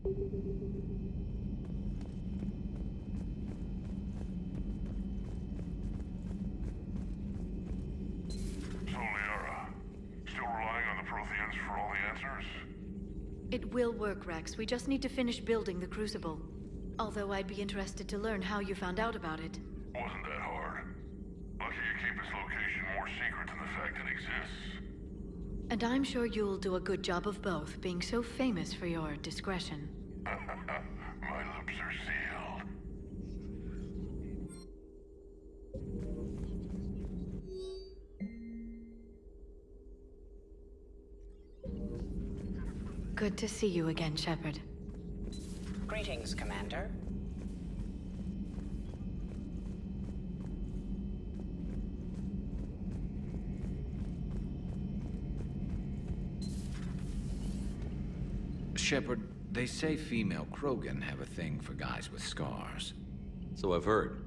So, Liara, still relying on the Protheans for all the answers? It will work, Rex. We just need to finish building the Crucible. Although I'd be interested to learn how you found out about it. Wasn't that hard. Lucky you keep its location more secret than the fact it exists. And I'm sure you'll do a good job of both, being so famous for your discretion. My lips are sealed. Good to see you again, Shepard. Greetings, Commander. Shepard, they say female Krogan have a thing for guys with scars. So I've heard.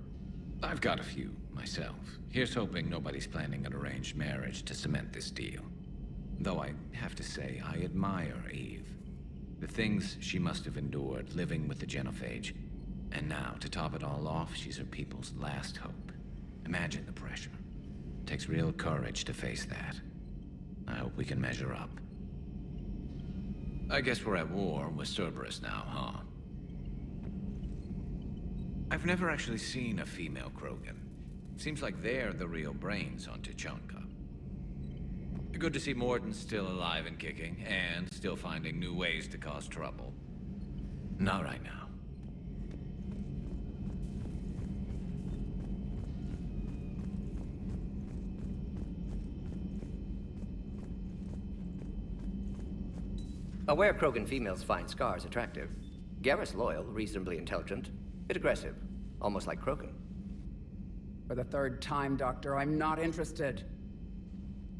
I've got a few, myself. Here's hoping nobody's planning an arranged marriage to cement this deal. Though I have to say, I admire Eve. The things she must have endured living with the Genophage. And now, to top it all off, she's her people's last hope. Imagine the pressure. It takes real courage to face that. I hope we can measure up. I guess we're at war with Cerberus now, huh? I've never actually seen a female Krogan. Seems like they're the real brains on Tuchanka. Good to see Morden's still alive and kicking, and still finding new ways to cause trouble. Not right now. Aware Krogan females find scars attractive. Garrus loyal, reasonably intelligent, bit aggressive, almost like Krogan. For the third time, Doctor, I'm not interested.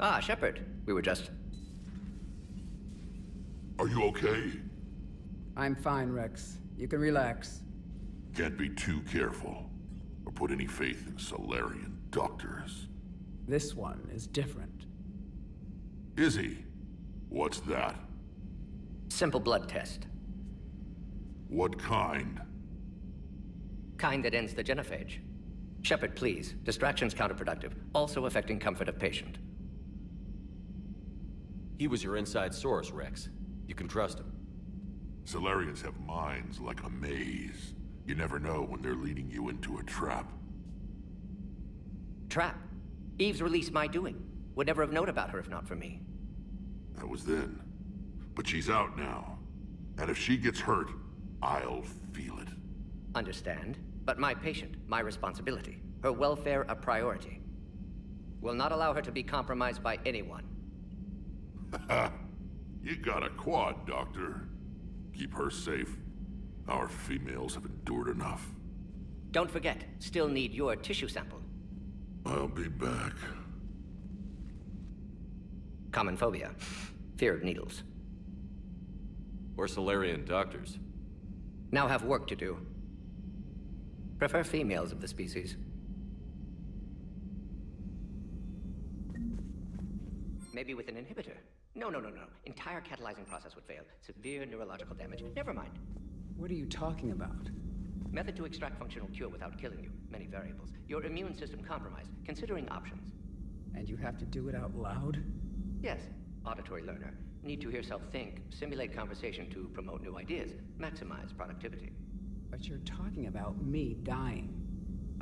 Ah, Shepard. We were just... Are you okay? I'm fine, Rex. You can relax. Can't be too careful, or put any faith in Solarian doctors. This one is different. Is he? What's that? Simple blood test. What kind? Kind that ends the genophage. Shepard, please. Distraction's counterproductive, also affecting comfort of patient. He was your inside source, Rex. You can trust him. Solarians have minds like a maze. You never know when they're leading you into a trap. Trap. Eve's release my doing. Would never have known about her if not for me. That was then. But she's out now. And if she gets hurt, I'll feel it. Understand. But my patient, my responsibility. Her welfare a priority. Will not allow her to be compromised by anyone. You got a quad, Doctor. Keep her safe. Our females have endured enough. Don't forget, still need your tissue sample. I'll be back. Common phobia. Fear of needles. Or Solarian doctors. Now have work to do. Prefer females of the species. Maybe with an inhibitor. No. Entire catalyzing process would fail. Severe neurological damage. Never mind. What are you talking about? Method to extract functional cure without killing you. Many variables. Your immune system compromised. Considering options. And you have to do it out loud? Yes. Auditory learner. Need to hear self think. Simulate conversation to promote new ideas. Maximize productivity. But you're talking about me dying.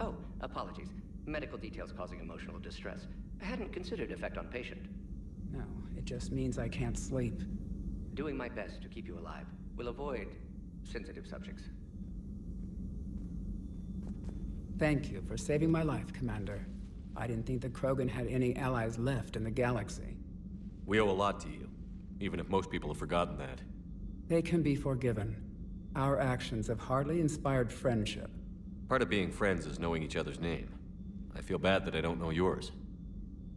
Oh, apologies. Medical details causing emotional distress. I hadn't considered effect on patient. No, it just means I can't sleep. Doing my best to keep you alive. Will avoid sensitive subjects. Thank you for saving my life, Commander. I didn't think the Krogan had any allies left in the galaxy. We owe a lot to you, even if most people have forgotten that. They can be forgiven. Our actions have hardly inspired friendship. Part of being friends is knowing each other's name. I feel bad that I don't know yours.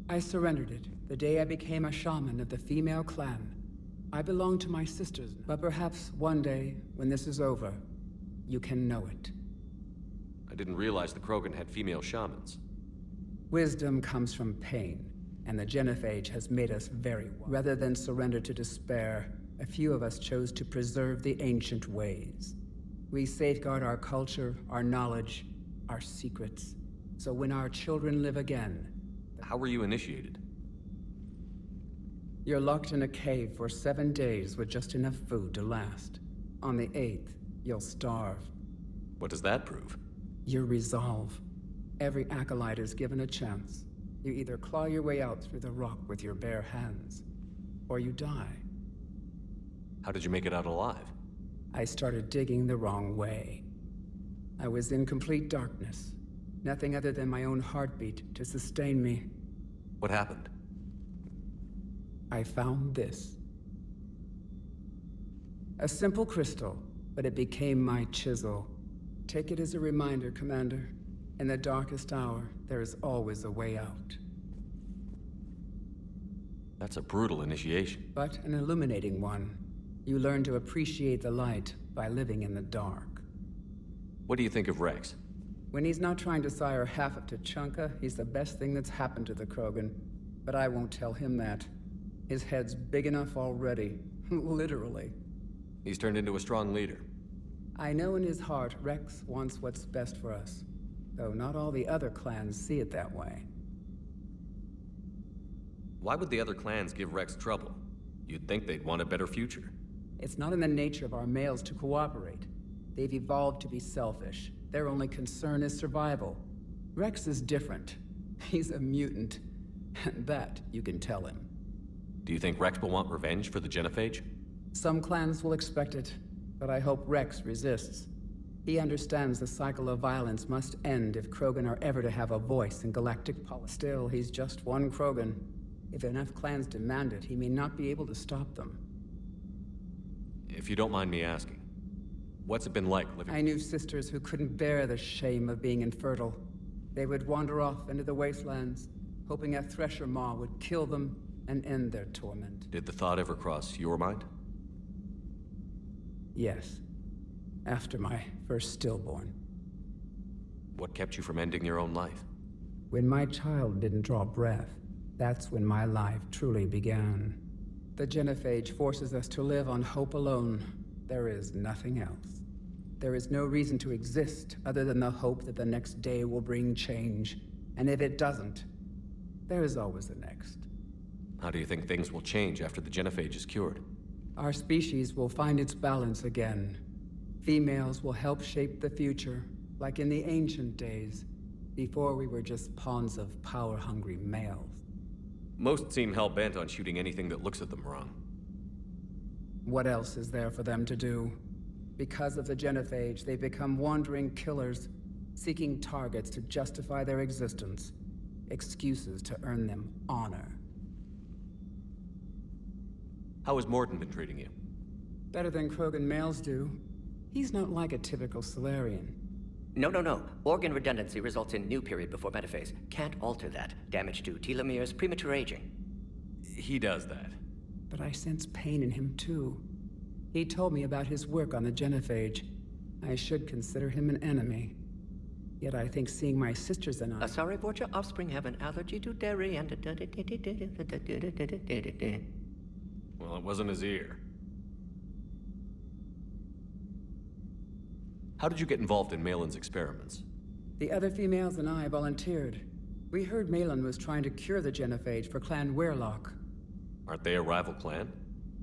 I surrendered it the day I became a shaman of the female clan. I belong to my sisters, but perhaps one day, when this is over, you can know it. I didn't realize the Krogan had female shamans. Wisdom comes from pain, and the Genophage has made us very wise. Rather than surrender to despair, a few of us chose to preserve the ancient ways. We safeguard our culture, our knowledge, our secrets. So when our children live again, How were you initiated? you're locked in a cave for 7 days with just enough food to last. On the 8th, you'll starve. What does that prove? Your resolve. Every acolyte is given a chance. You either claw your way out through the rock with your bare hands, or you die. How did you make it out alive? I started digging the wrong way. I was in complete darkness. Nothing other than my own heartbeat to sustain me. What happened? I found this. A simple crystal, but it became my chisel. Take it as a reminder, Commander. In the darkest hour, there is always a way out. That's a brutal initiation. But an illuminating one. You learn to appreciate the light by living in the dark. What do you think of Rex? When he's not trying to sire half of Tuchanka, he's the best thing that's happened to the Krogan. But I won't tell him that. His head's big enough already. Literally. He's turned into a strong leader. I know in his heart Rex wants what's best for us. Though not all the other clans see it that way. Why would the other clans give Rex trouble? You'd think they'd want a better future. It's not in the nature of our males to cooperate. They've evolved to be selfish. Their only concern is survival. Rex is different. He's a mutant. And that you can tell him. Do you think Rex will want revenge for the Genophage? Some clans will expect it, but I hope Rex resists. He understands the cycle of violence must end if Krogan are ever to have a voice in galactic politics. Still, he's just one Krogan. If enough clans demand it, he may not be able to stop them. If you don't mind me asking, what's it been like living— I knew sisters who couldn't bear the shame of being infertile. They would wander off into the wastelands, hoping a Thresher Maw would kill them and end their torment. Did the thought ever cross your mind? Yes. After my first stillborn. What kept you from ending your own life? When my child didn't draw breath, that's when my life truly began. The Genophage forces us to live on hope alone. There is nothing else. There is no reason to exist other than the hope that the next day will bring change. And if it doesn't, there is always the next. How do you think things will change after the Genophage is cured? Our species will find its balance again. Females will help shape the future, like in the ancient days, before we were just pawns of power-hungry males. Most seem hell-bent on shooting anything that looks at them wrong. What else is there for them to do? Because of the Genophage, they become wandering killers, seeking targets to justify their existence, excuses to earn them honor. How has Morden been treating you? Better than Krogan males do. He's not like a typical Solarian. No. Organ redundancy results in new period before metaphase. Can't alter that. Damage to telomeres, premature aging. He does that. But I sense pain in him too. He told me about his work on the Genophage. I should consider him an enemy. Yet I think seeing my sisters and I— Sorry, Borgia offspring have an allergy to dairy and— Well, it wasn't his ear. How did you get involved in Malin's experiments? The other females and I volunteered. We heard Malin was trying to cure the Genophage for Clan Weirlock. Aren't they a rival clan?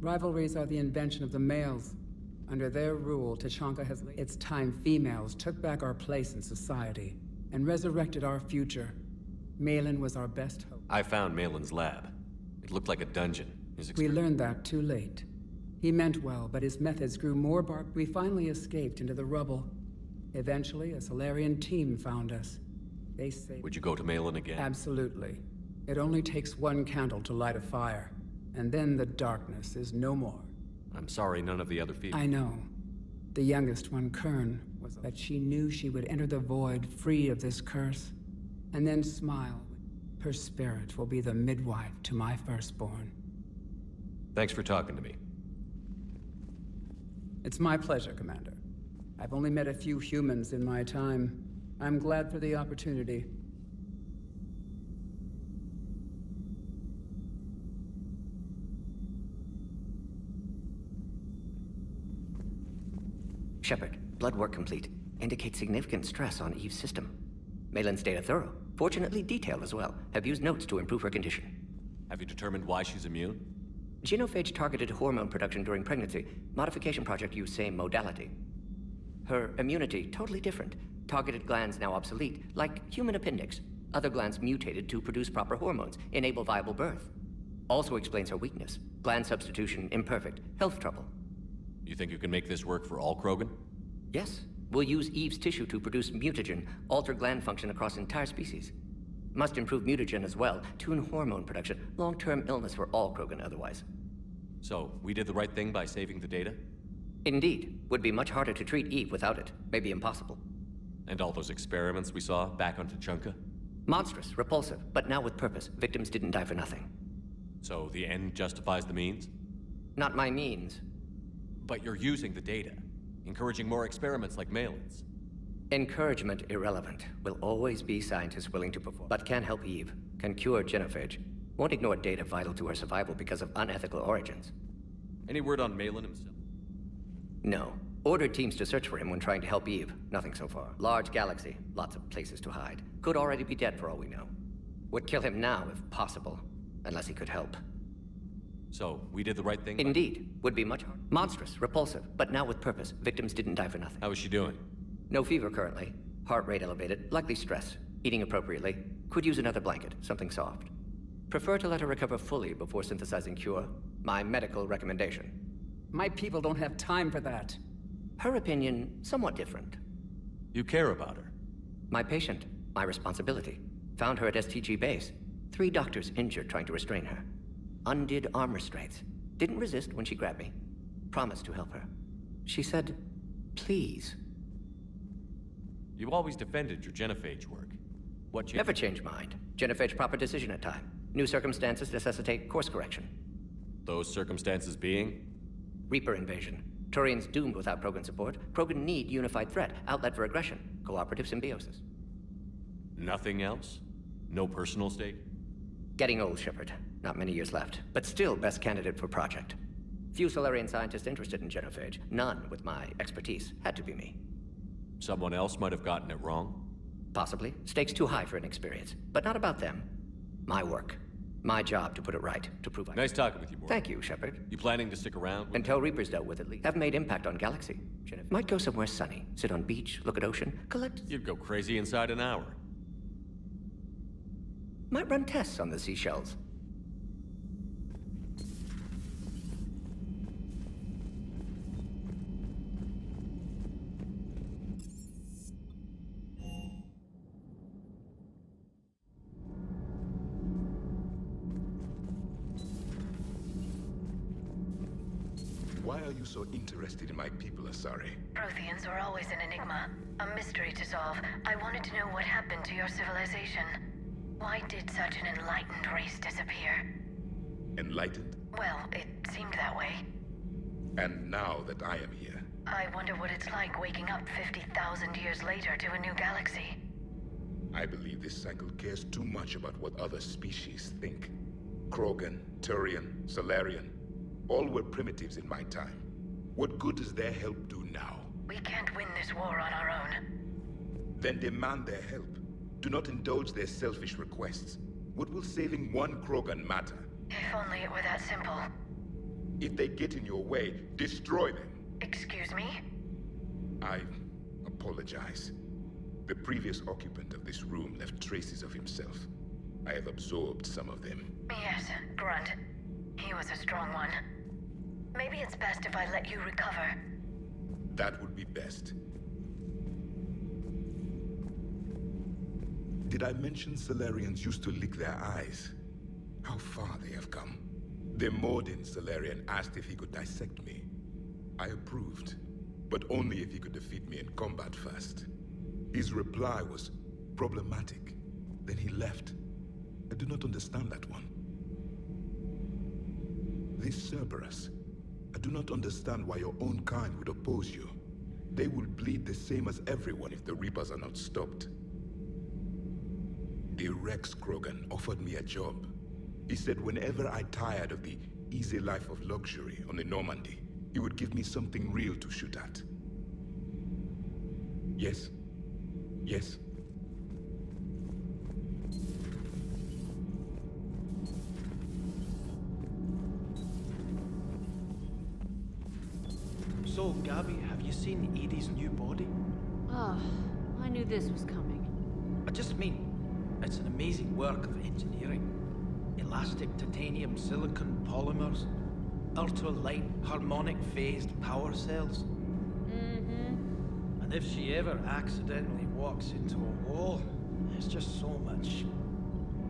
Rivalries are the invention of the males. Under their rule, Tuchanka has— It's time females took back our place in society and resurrected our future. Malin was our best hope. I found Malin's lab. It looked like a dungeon. We learned that too late. He meant well, but his methods grew more barbaric. We finally escaped into the rubble. Eventually, a Solarian team found us. They saved— Would you go to Malin again? Absolutely. It only takes one candle to light a fire, and then the darkness is no more. I'm sorry none of the other females— I know. The youngest one, Kern, was that she knew she would enter the void free of this curse, and then smile. Her spirit will be the midwife to my firstborn. Thanks for talking to me. It's my pleasure, Commander. I've only met a few humans in my time. I'm glad for the opportunity. Shepard, blood work complete. Indicates significant stress on Eve's system. Malin's data thorough. Fortunately detailed as well. Have used notes to improve her condition. Have you determined why she's immune? Genophage targeted hormone production during pregnancy. Modification project used same modality. Her immunity, totally different. Targeted glands now obsolete, like human appendix. Other glands mutated to produce proper hormones, enable viable birth. Also explains her weakness. Gland substitution imperfect. Health trouble. You think you can make this work for all Krogan? Yes. We'll use Eve's tissue to produce mutagen, alter gland function across entire species. Must improve mutagen as well, tune hormone production, long-term illness for all Krogan otherwise. So, we did the right thing by saving the data? Indeed. Would be much harder to treat Eve without it. Maybe impossible. And all those experiments we saw back on Tuchanka? Monstrous, repulsive, but now with purpose. Victims didn't die for nothing. So, the end justifies the means? Not my means. But you're using the data, encouraging more experiments like Malin's. Encouragement irrelevant. Will always be scientists willing to perform. But can help Eve. Can cure genophage. Won't ignore data vital to her survival because of unethical origins. Any word on Malin himself? No. Ordered teams to search for him when trying to help Eve. Nothing so far. Large galaxy. Lots of places to hide. Could already be dead for all we know. Would kill him now if possible. Unless he could help. So, we did the right thing? Indeed. Would be much harder. Monstrous, repulsive, but now with purpose. Victims didn't die for nothing. How is she doing? No fever currently. Heart rate elevated. Likely stress. Eating appropriately. Could use another blanket. Something soft. Prefer to let her recover fully before synthesizing cure. My medical recommendation. My people don't have time for that. Her opinion, somewhat different. You care about her. My patient. My responsibility. Found her at STG base. 3 doctors injured trying to restrain her. Undid arm restraints. Didn't resist when she grabbed me. Promised to help her. She said, please. You always defended your genophage work. What changed? Never change mind. Genophage proper decision at time. New circumstances necessitate course correction. Those circumstances being? Reaper invasion. Turians doomed without Krogan support. Krogan need unified threat, outlet for aggression, cooperative symbiosis. Nothing else? No personal stake? Getting old, Shepard. Not many years left, but still best candidate for project. Few Solarian scientists interested in genophage. None with my expertise. Had to be me. Someone else might have gotten it wrong? Possibly. Stakes too high for inexperience. But not about them. My work. My job to put it right, to prove I... Nice talking with you, Morgan. Thank you, Shepard. You planning to stick around? Until Reapers dealt with it, have made impact on Galaxy. Might go somewhere sunny. Sit on beach, look at ocean, collect... You'd go crazy inside an hour. Might run tests on the seashells. Why are you so interested in my people, Asari? Protheans are always an enigma, a mystery to solve. I wanted to know what happened to your civilization. Why did such an enlightened race disappear? Enlightened? Well, it seemed that way. And now that I am here, I wonder what it's like waking up 50,000 years later to a new galaxy. I believe this cycle cares too much about what other species think. Krogan, Turian, Solarian, all were primitives in my time. What good does their help do now? We can't win this war on our own. Then demand their help. Do not indulge their selfish requests. What will saving one Krogan matter? If only it were that simple. If they get in your way, destroy them. Excuse me? I apologize. The previous occupant of this room left traces of himself. I have absorbed some of them. Yes, Grunt. He was a strong one. Maybe it's best if I let you recover. That would be best. Did I mention Solarians used to lick their eyes? How far they have come. The Mordin Solarian asked if he could dissect me. I approved, but only if he could defeat me in combat first. His reply was problematic. Then he left. I do not understand that one. This Cerberus, I do not understand why your own kind would oppose you. They will bleed the same as everyone if the Reapers are not stopped. The Rex Krogan offered me a job. He said whenever I tired of the easy life of luxury on the Normandy, he would give me something real to shoot at. Yes? Yes? So, Gabby, have you seen Edie's new body? Oh, I knew this was coming. I just mean, it's an amazing work of engineering. Elastic titanium silicon polymers, ultra-light harmonic phased power cells. Mm-hmm. And if she ever accidentally walks into a wall, there's just so much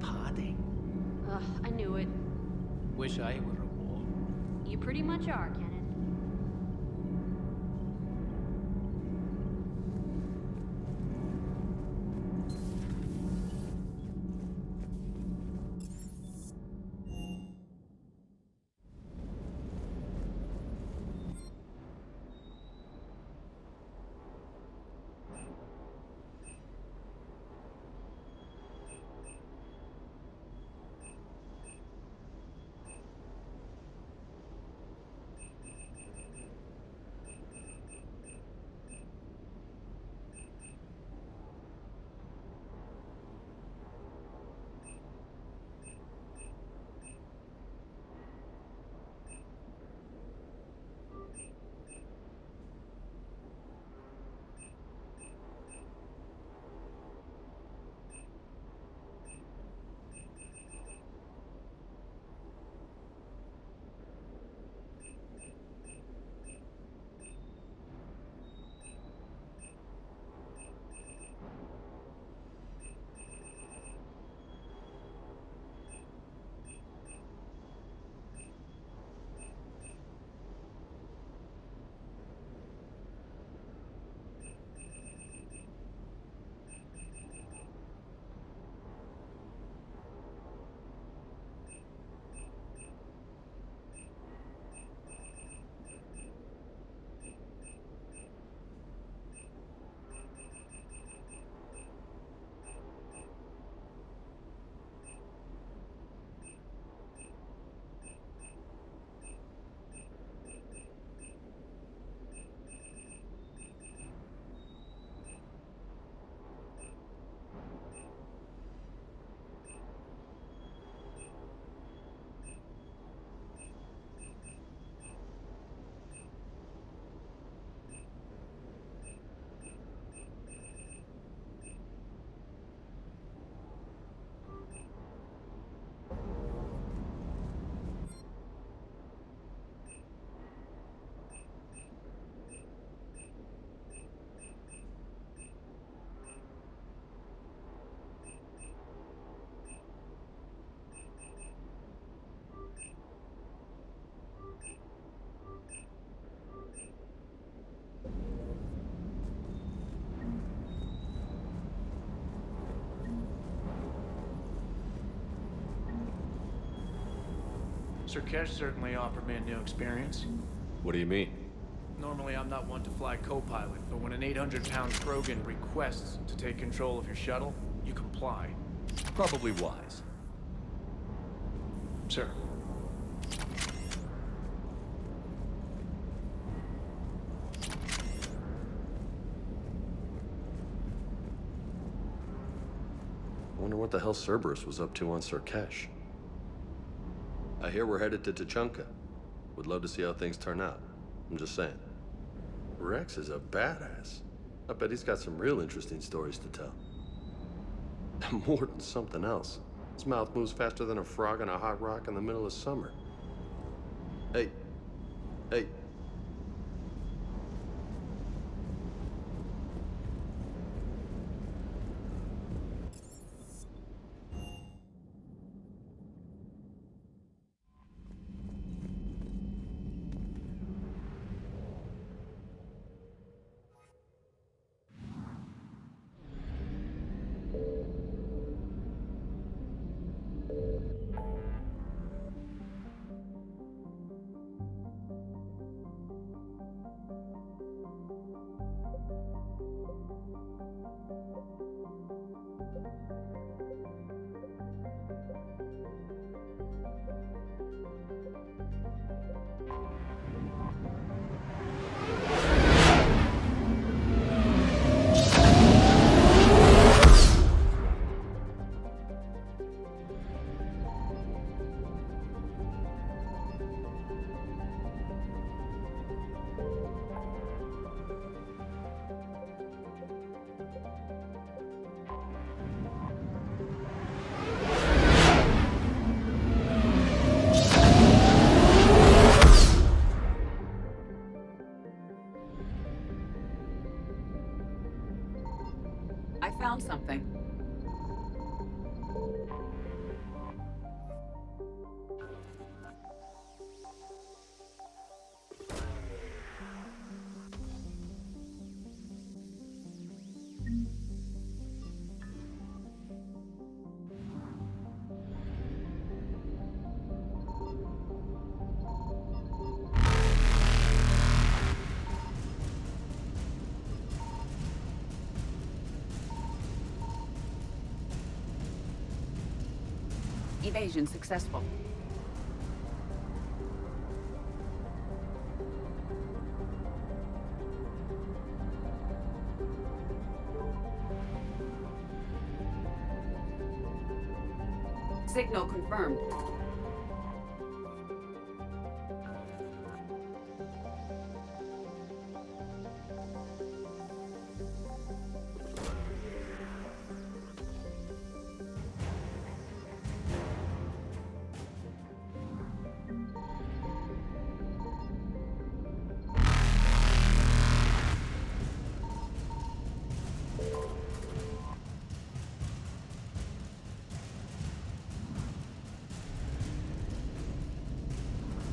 padding. Ugh, I knew it. Wish I were a wall. You pretty much are, Kenneth. Sir Kesh certainly offered me a new experience. What do you mean? Normally, I'm not one to fly co-pilot, but when an 800-pound Krogan requests to take control of your shuttle, you comply. Probably wise. Sir. I wonder what the hell Cerberus was up to on Surkesh. I hear we're headed to Tuchanka. Would love to see how things turn out. I'm just saying. Rex is a badass. I bet he's got some real interesting stories to tell. More than something else. His mouth moves faster than a frog on a hot rock in the middle of summer. Hey. Hey. found something. Evasion successful. Signal confirmed.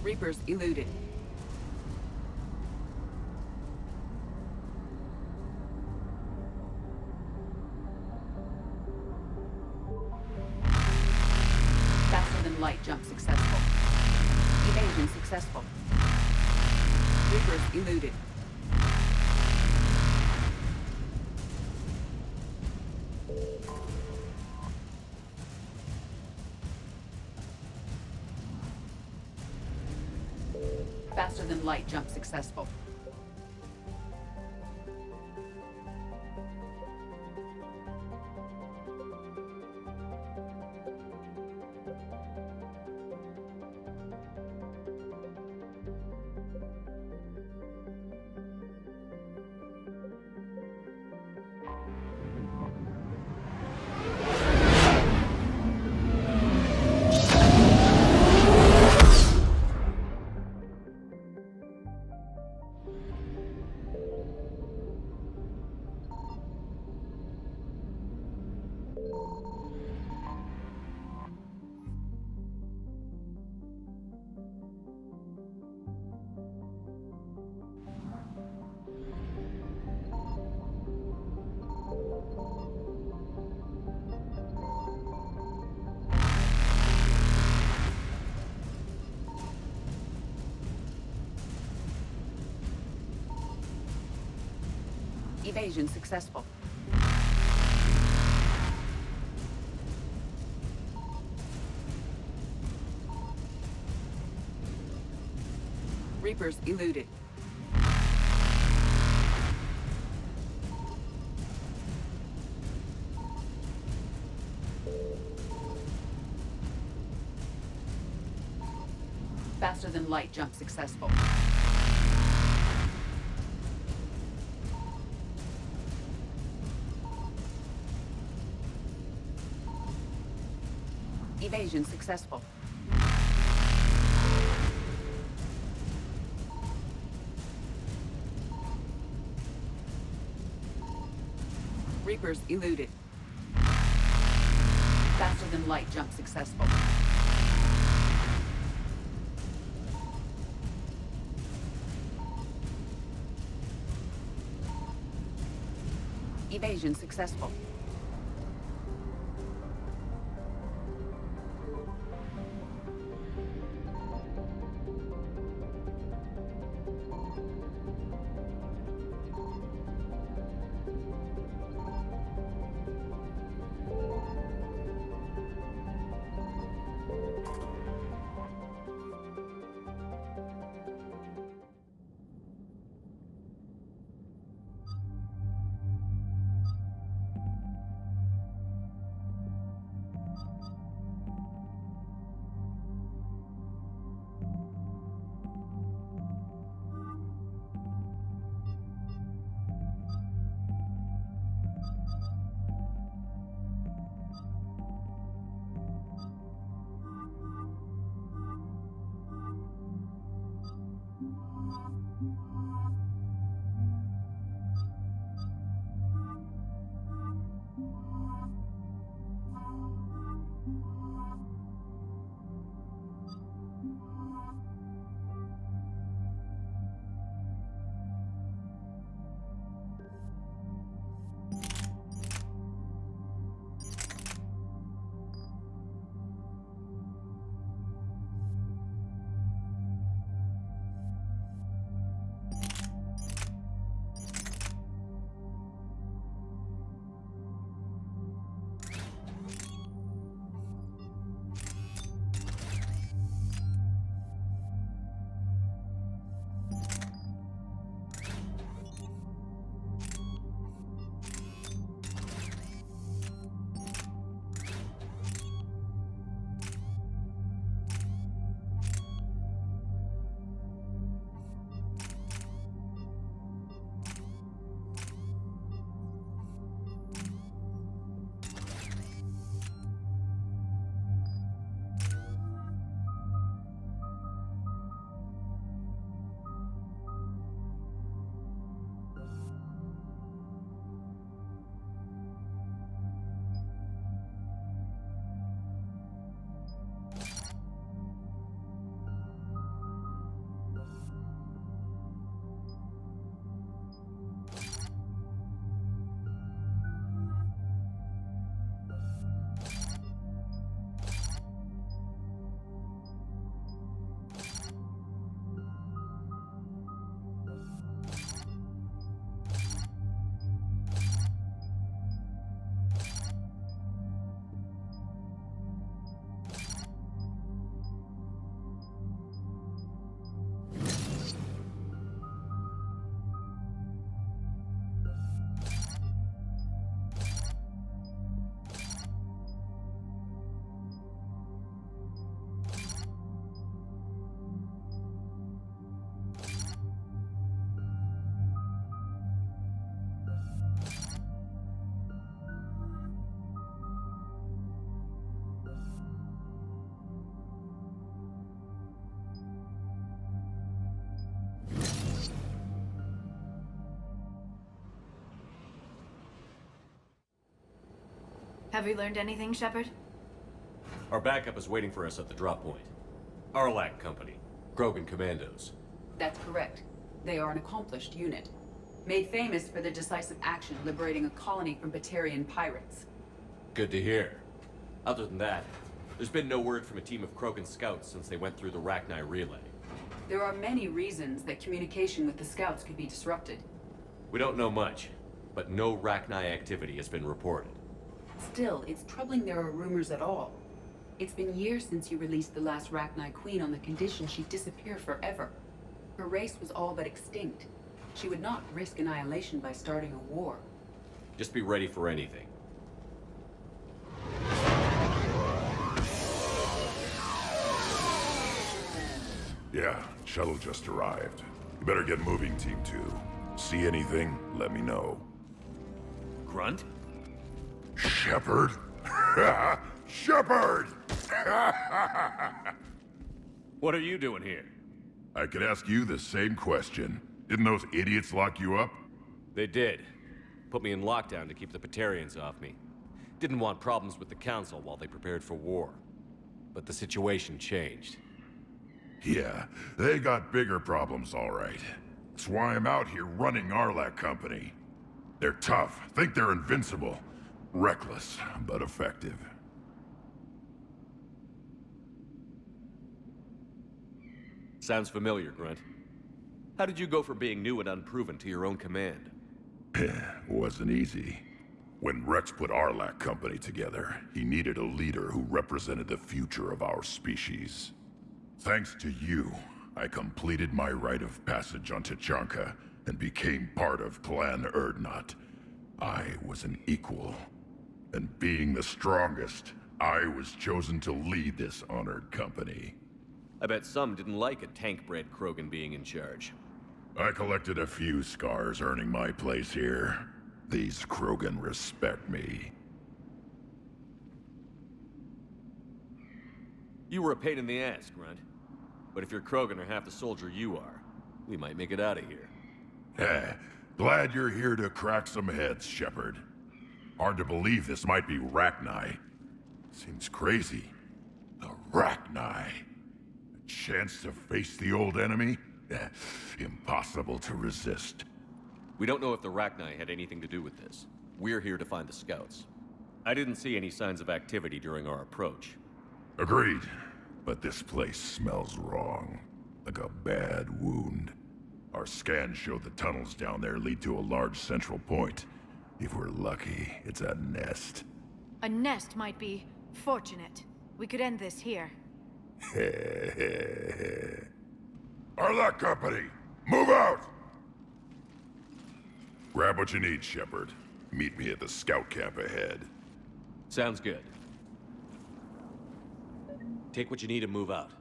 Reapers eluded. Faster than light jump successful. Evasion successful. Reapers eluded. Faster than light jump successful. Evasion successful. Reapers eluded. Faster than light jump successful. Evasion successful. Reapers eluded. Faster than light jump successful. Evasion successful. Have we learned anything, Shepard? Our backup is waiting for us at the drop point. Arlac Company. Krogan Commandos. That's correct. They are an accomplished unit. Made famous for their decisive action liberating a colony from Batarian pirates. Good to hear. Other than that, there's been no word from a team of Krogan scouts since they went through the Rachni relay. There are many reasons that communication with the scouts could be disrupted. We don't know much, but no Rachni activity has been reported. Still, it's troubling there are rumors at all. It's been years since you released the last Rachni Queen on the condition she'd disappear forever. Her race was all but extinct. She would not risk annihilation by starting a war. Just be ready for anything. Yeah, shuttle just arrived. You better get moving, Team 2. See anything, let me know. Grunt? Shepard? Shepard! What are you doing here? I could ask you the same question. Didn't those idiots lock you up? They did. Put me in lockdown to keep the Batarians off me. Didn't want problems with the Council while they prepared for war. But the situation changed. Yeah, they got bigger problems, all right. That's why I'm out here running Arlac Company. They're tough, think they're invincible. Reckless, but effective. Sounds familiar, Grunt. How did you go from being new and unproven to your own command? Wasn't easy. When Rex put Arlac Company together, he needed a leader who represented the future of our species. Thanks to you, I completed my rite of passage on Tachanka and became part of Clan Urdnot. I was an equal. And being the strongest, I was chosen to lead this honored company. I bet some didn't like a tank-bred Krogan being in charge. I collected a few scars earning my place here. These Krogan respect me. You were a pain in the ass, Grunt. But if you're Krogan or half the soldier you are, we might make it out of here. Glad you're here to crack some heads, Shepard. Hard to believe this might be Rachni. Seems crazy. The Rachni. A chance to face the old enemy? Impossible to resist. We don't know if the Rachni had anything to do with this. We're here to find the scouts. I didn't see any signs of activity during our approach. Agreed. But this place smells wrong. Like a bad wound. Our scans show the tunnels down there lead to a large central point. If we're lucky, it's a nest. A nest might be fortunate. We could end this here. Arlac Company, move out! Grab what you need, Shepard. Meet me at the scout camp ahead. Sounds good. Take what you need and move out.